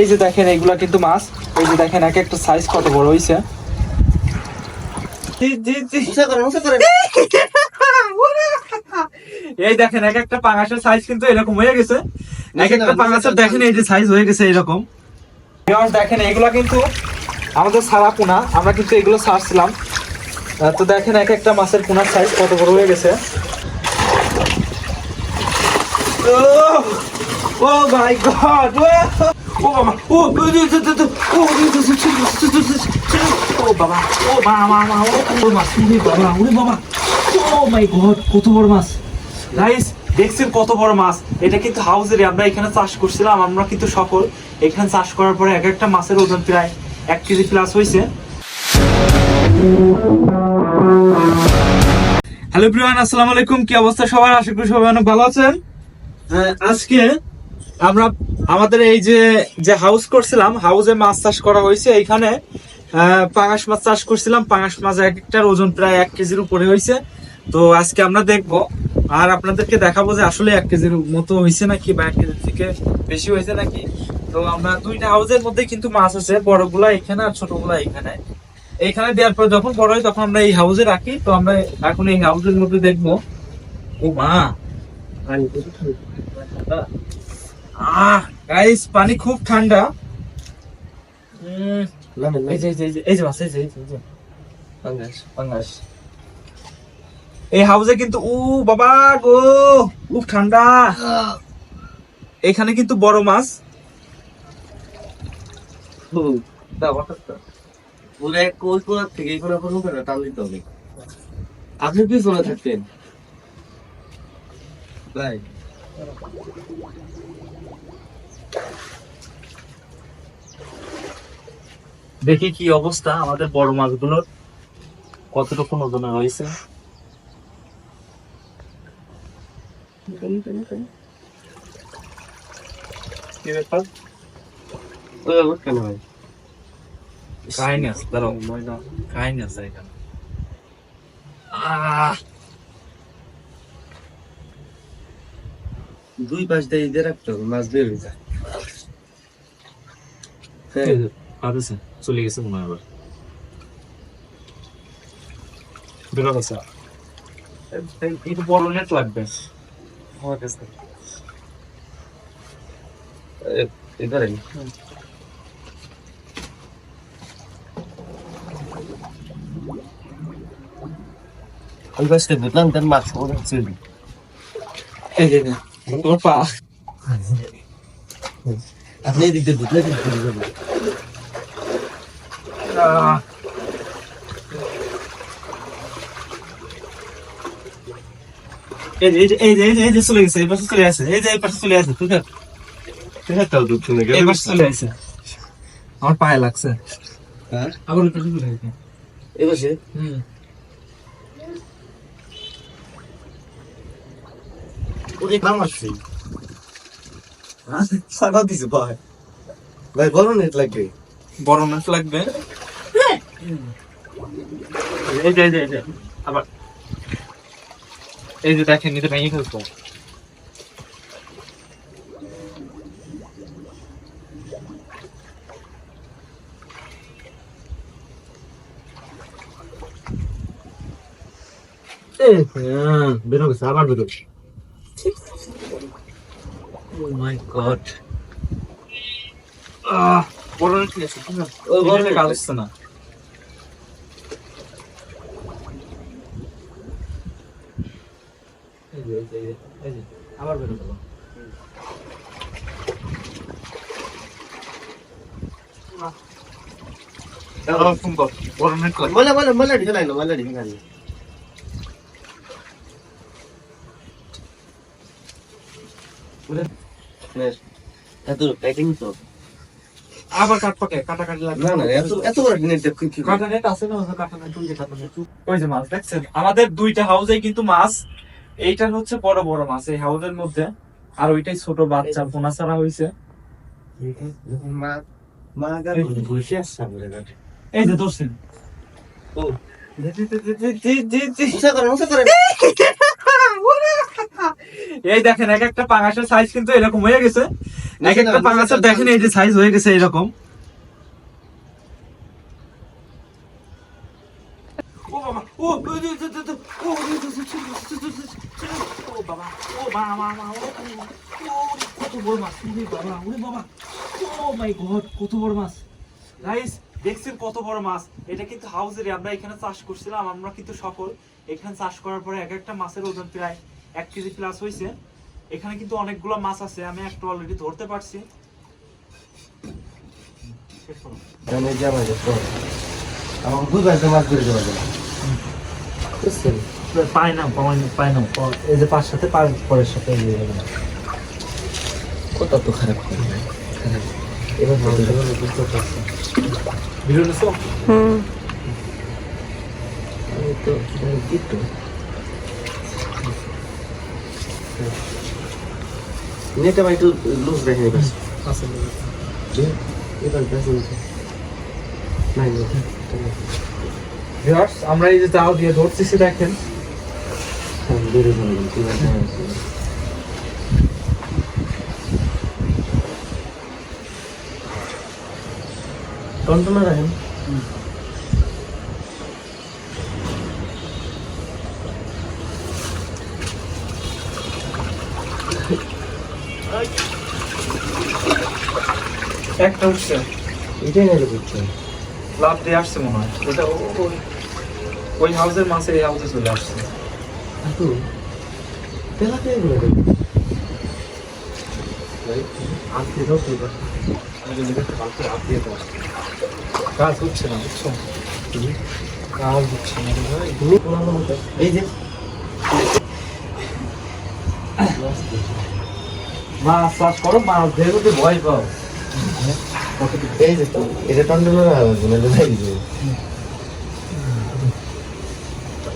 এই যে দেখেন এগুলা কিন্তু মাছ, এই যে দেখেন এক একটা সাইজ কত বড় হইছে। এই দেখেন এক একটা পাঙাশের সাইজ কিন্তু এরকম হয়ে গেছে, এক একটা পাঙাশের দেখেন এই যে সাইজ হয়ে গেছে এরকম। দেখেন এগুলা কিন্তু আমাদের সারা পোনা, আমরা কিন্তু এগুলো ছাড়ছিলাম। তো দেখেন এক একটা মাছের পোনার সাইজ কত বড় হয়ে গেছে। ও মাই গড, ও বাবা, ও বাবা, ও মা, ও মাছ, বাবা, ওরে বাবা, ও মাই গড, কত বড় মাছ। গাইস দেখছেন কত বড় মাছ। এটা কিন্তু হাউজের, আমরা এখানে চাষ করছিলাম, আমরা কিন্তু সকল এখানে চাষ করার পরে এক একটা মাছের ওজন প্রায় 1 কেজি প্লাস হয়েছে। হ্যালো এভরিওয়ান, আসসালামু আলাইকুম। কি অবস্থা সবার? আশা করি সবাই অনেক ভালো আছেন। আজকে আমরা আমাদের এই যে হাউস করছিলাম, হাউসে মাছ চাষ করা হয়েছে। এইখানে পাঙাশ মাছ চাষ করছিলাম। পাঙাশ মাছ এক একটার ওজন প্রায় 1 কেজির উপরে হয়েছে। তো আজকে আমরা দেখবো আর আপনাদেরকে দেখাবো যে আসলে 1 কেজির মতো হয়েছে নাকি, বা 1 কেজির থেকে বেশি হয়েছে নাকি। তো আমরা দুইটা হাউসের মধ্যে কিন্তু মাছ আছে, বড়গুলা এখানে আর ছোটগুলা এখানে। এইখানে দেওয়ার পর যখন বড় হয় তখন আমরা এই হাউসে রাখি। তো আমরা এখন এই হাউসের মধ্যে দেখবো। ও মা, গাইস পানি খুব ঠান্ডা। এই হাউসে কিন্তু ও বাবা গো, খুব ঠান্ডা। এখানে কিন্তু বড় মাছ। আপনি কি চলে থাকতেন ভাই? দেখি কি অবস্থা আমাদের বড় মাছগুলোর, কতটুকু ওজন হয়েছে। কি ব্যাপার? কেন ভাই? কাহিনী আছে, দাঁড়াও, কাহিনী আছে এখানে। দুই পাশ দিয়ে ঈদে রাখতো, মাছ বের হয়ে যায়। চলে গেছে মনে হয় আবার। বেরো গেছে। একটু বড় নেট লাগবে আমার কাছে। এবারে ওই পাশে বুঝলাম তার মাছ ওরা চলি। এই যে তোর পা, আপনি এদিক দিয়ে বুঝলে এই যে চলে গেছে, এই পাশে চলে আসে, এই যে এই পাশে চলে আসে। ঠিক আছে, এই পাশে চলে আসে, আমার পায়ে লাগছে। আবার ওই পাশে চলে আসে। এই পাশে ওরে কাম আসছে। সাদা দিছে ভাই, ভাই বড় নেট লাগবে, বড় মাছ লাগবে। এই যে আবার এই যে দেখেন, এটা ভেঙে ফেলতো। বেরো গেছে, আবার বেরো। Oh my god. বড় নেট আছে, ঠিক আছে। ওই বড় এটা নেট কাজ হচ্ছে না। এই যে আবার বের হলো। ফোন কর, বড় নেট কর। मला ढिकाला ना, मला ढिकाला এত প্যাকিং তো আবার কাট পাকে, কাটাকাটি লাগবে। না এত বড় নেট কি কাটা নেট আছে না, কাটা নেট তুই কাটা নেট। ওই যে মাছ দেখছেন, আমাদের দুইটা হাউসেই কিন্তু মাছ। এইটা হচ্ছে বড় বড় মাছ এই হাউসের মধ্যে, আর ওইটাই ছোট বাচ্চা পোনা ছাড়া হইছে। মা মা গার বসে আছে সামনে গাড়ি। এই যে দর্শন, ও জি। মুসা করে এই দেখেন এক একটা পাঙাশের সাইজ কিন্তু এরকম হয়ে গেছে, এক একটা পাঙাশের দেখেন এই যে সাইজ হয়ে গেছে এরকম। ও বাবা, ও বাবা, ও বাবা, কত বড় মাছ, বাবা, ওরে বাবা, ও মাই গড, কত বড় মাছ। গাইস দেখছেন কত বড় মাছ। এটা কিন্তু হাউসের, আমরা এখানে চাষ করছিলাম, আমরা কিন্তু সফল। এখানে চাষ করার পরে এক একটা মাছের ওজন প্রায় 1 কেজি প্লাস হয়েছে। এখানে কিন্তু অনেকগুলো মাছ আছে, আমি একটা অলরেডি ধরতে পারছি। আমার বুঝবার মাছ ধরে দেওয়া যাবে বুঝছেন পাই না, এই যে পাঁচ সাথে পাঁচ পরের সাথে কত তো খারাপ করে ভাই খারাপ এবার বুঝতে পারছি ভিডিও নিছো? আমি তো কি তো নেটে ভাই একটু লুজ দেখে নিবাস এবার বেশি নাই ভিউয়ার্স, আমরা এই যে জাল দিয়ে ধরতেছি দেখেন। বেড়ে যাবে কি ব্যাপার টনটনা রাখেন একটা উঠছে, এটাই নাইলে বুঝছে লাভ দিয়ে আসছে মনে হয়। এটা ওই হাউসের মাছের এই হাউসে চলে আসছে। তো তেলাতে এগুলো ভাই আজকে দাও তো কাজ হচ্ছে না, বুঝছো? কাজ হচ্ছে না ভাই। তুমি কোলানো মতো এই যে মাছ চাষ করো, মাছ ধরে যদি ভয় পাও। এই যে তো এটা টনটনা রাখবে না এটা ভাই যে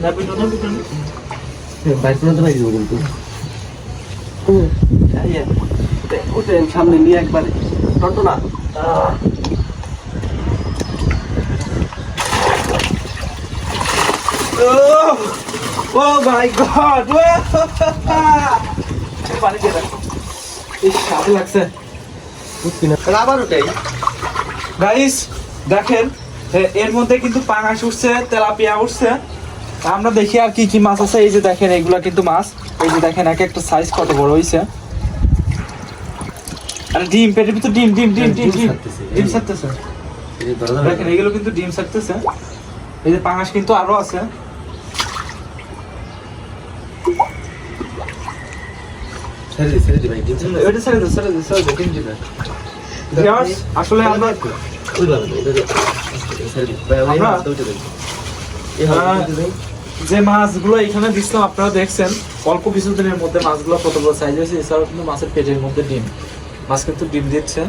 না পিটো না পিটো না। বাইক না তো ভাই দিব কিন্তু ওটা সামনে নিয়ে একবার টনটনা ও মাই গড, পানি দিয়ে রাখো। এই সাথে লাগছে বুঝছি না আবার ওটাই গাইস। দেখেন এর মধ্যে কিন্তু পাঙাশ উঠছে, তেলাপিয়া উঠছে। আমরা দেখি আর কি কি মাছ আছে। এই যে দেখেন এগুলা কিন্তু মাছ। এই যে দেখেন এক একটা সাইজ কত বড় হইছে। আর ডিম, পেটের ভিতর ডিম ডিম ডিম ডিম ডিম ডিম ছাড়তেছে। দেখেন এগুলো কিন্তু ডিম ছাড়তেছে। এই যে পাঙাশ কিন্তু আরো আছে। ছেড়ে দে ভাই ডিম এটা ছেড়ে দে, ছেড়ে দে, ছেড়ে দে, ডিম দিবে। ভিউয়ার্স, আসলে আমরা ওই ভালো এটা ছেড়ে দে ভাই ওই মাছটা উঠে দেন এই হাতে দেন যে মাছগুলো এখানে দিছিলাম আপনারা দেখছেন, অল্প কিছুদিনের মধ্যে মাছগুলো কত বড় সাইজ হয়েছে। এছাড়াও কিন্তু মাছের পেটের মধ্যে ডিম, মাছ কিন্তু ডিম দিচ্ছে।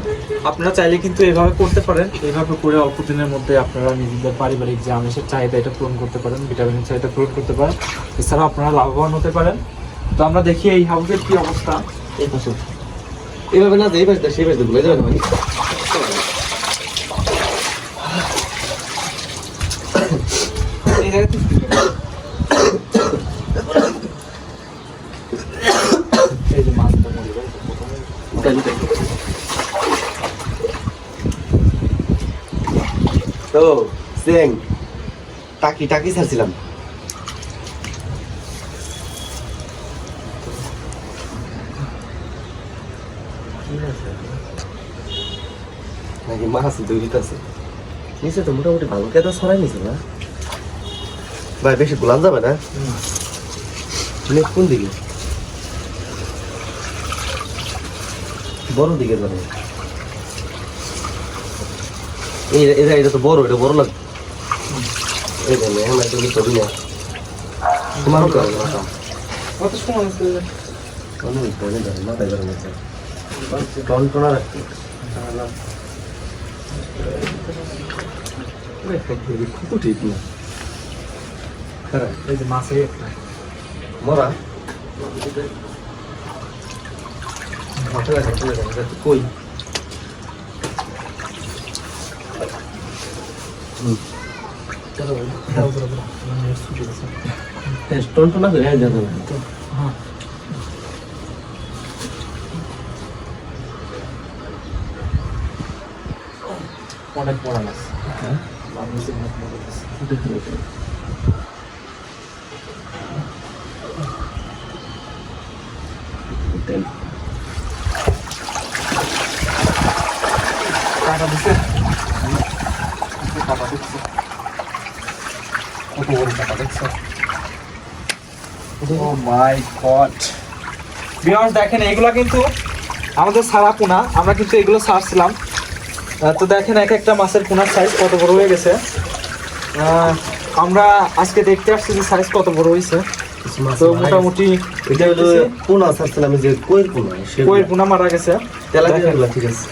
আপনারা চাইলে কিন্তু এভাবে করতে পারেন। এইভাবে করে অল্প দিনের মধ্যে আপনারা নিজেদের পারিবারিক যে আমিষের চাহিদা এটা পূরণ করতে পারেন, ভিটামিনের চাহিদা পূরণ করতে পারেন। এছাড়াও আপনারা লাভবান হতে পারেন। তো আমরা দেখি এই হাউসের কি অবস্থা। এই পাশে এইভাবে না এই পাশে সেই পাশে ভুলে যাবে ভাই এই জায়গাতে এই যে মাছটা মরে গেল প্রথমে। উঠাই উঠাই তো সেং টাকি টাকি ছাড়ছিলাম নাকি মাছ দুইটা আছে নিচে তো মোটামুটি ভালো কেদা ছড়াই নিছে না ভাই বেশি গোলান যাবে না কোন দিকে বড় দিকে যাবে এটা তো বড় এটা বড় লাগে এই জন্য এখন একটু ছবি না তোমারও কত সময় আছে? মাথায় গরম আছে টনটনা রাখতে খুব ঠিক না এই যে মাছের একটা মরা কই টনটনা করে যাবে হ্যাঁ অনেক বড় মাছ। হ্যাঁ বাংলাদেশে অনেক বড় মাছ। কাটা দিছে? কাটা দিচ্ছে। কত বড় কাটা দেখছো? Oh my God! ভিউয়ার্স দেখেন এগুলা কিন্তু আমাদের সারা পোনা, আমরা কিন্তু এগুলো ছাড়ছিলাম। তো দেখেন এক একটা মাছের পোনার সাইজ কত বড় হয়ে গেছে। আমরা আজকে দেখতে আসছি যে সাইজ কত বড় হয়েছে। তো মোটামুটি এটা হলো পোনা ছাড়ছিলাম, যে কইর পোনা, কইয়ের পোনা মারা গেছে। তেলাপিয়া গুলা ঠিক আছে।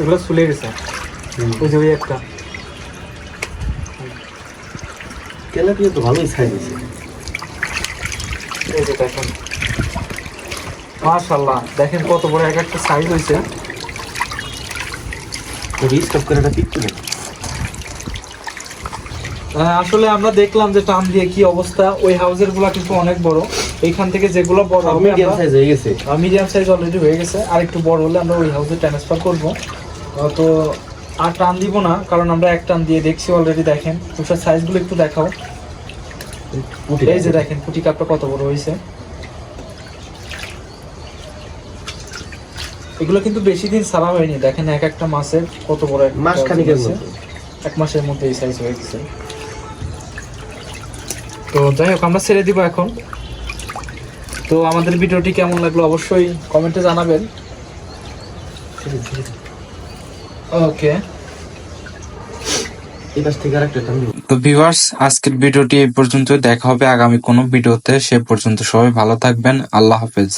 এগুলো চলে গেছে। ওই যে ওই একটা তেলাপিয়া তো ভালোই সাইজ হয়েছে। এই যে দেখেন মাশাআল্লাহ, দেখেন কত বড় এক একটা সাইজ হয়েছে। স্টপ করে এটা পিক করে আসলে আমরা দেখলাম যে টান দিয়ে কি অবস্থা। ওই হাউসের গুলা কিন্তু অনেক বড়, এইখান থেকে যেগুলো বড় হবে মিডিয়াম সাইজ হয়ে গেছে। মিডিয়াম সাইজ অলরেডি হয়ে গেছে, আর একটু বড় হলে আমরা ওই হাউসে ট্রান্সফার করব। তো আর টান দিব না, কারণ আমরা এক টান দিয়ে দেখছি অলরেডি। দেখেন তুষার সাইজগুলো একটু দেখাও। এই যে দেখেন পুঁটি কাপটা কত বড় হয়েছে। এগুলো কিন্তু বেশি দিন ছাড়া হয়নি, দেখেন এক একটা মাছের কত বড় একটা মাস খানিকের আছে। মতো। এক মাসের মধ্যে এই সাইজ হয়ে গেছে। তো যাই হোক আমরা ছেড়ে দিব এখন। তো আমাদের ভিডিওটি কেমন লাগলো অবশ্যই কমেন্টে জানাবেন। ওকে, এই পাশ থেকে আরেকটা টান দিব। তো ভিউয়ার্স, আজকের ভিডিওটি এই পর্যন্ত। দেখা হবে আগামী কোনো ভিডিওতে। সে পর্যন্ত সবাই ভালো থাকবেন। আল্লাহ হাফেজ।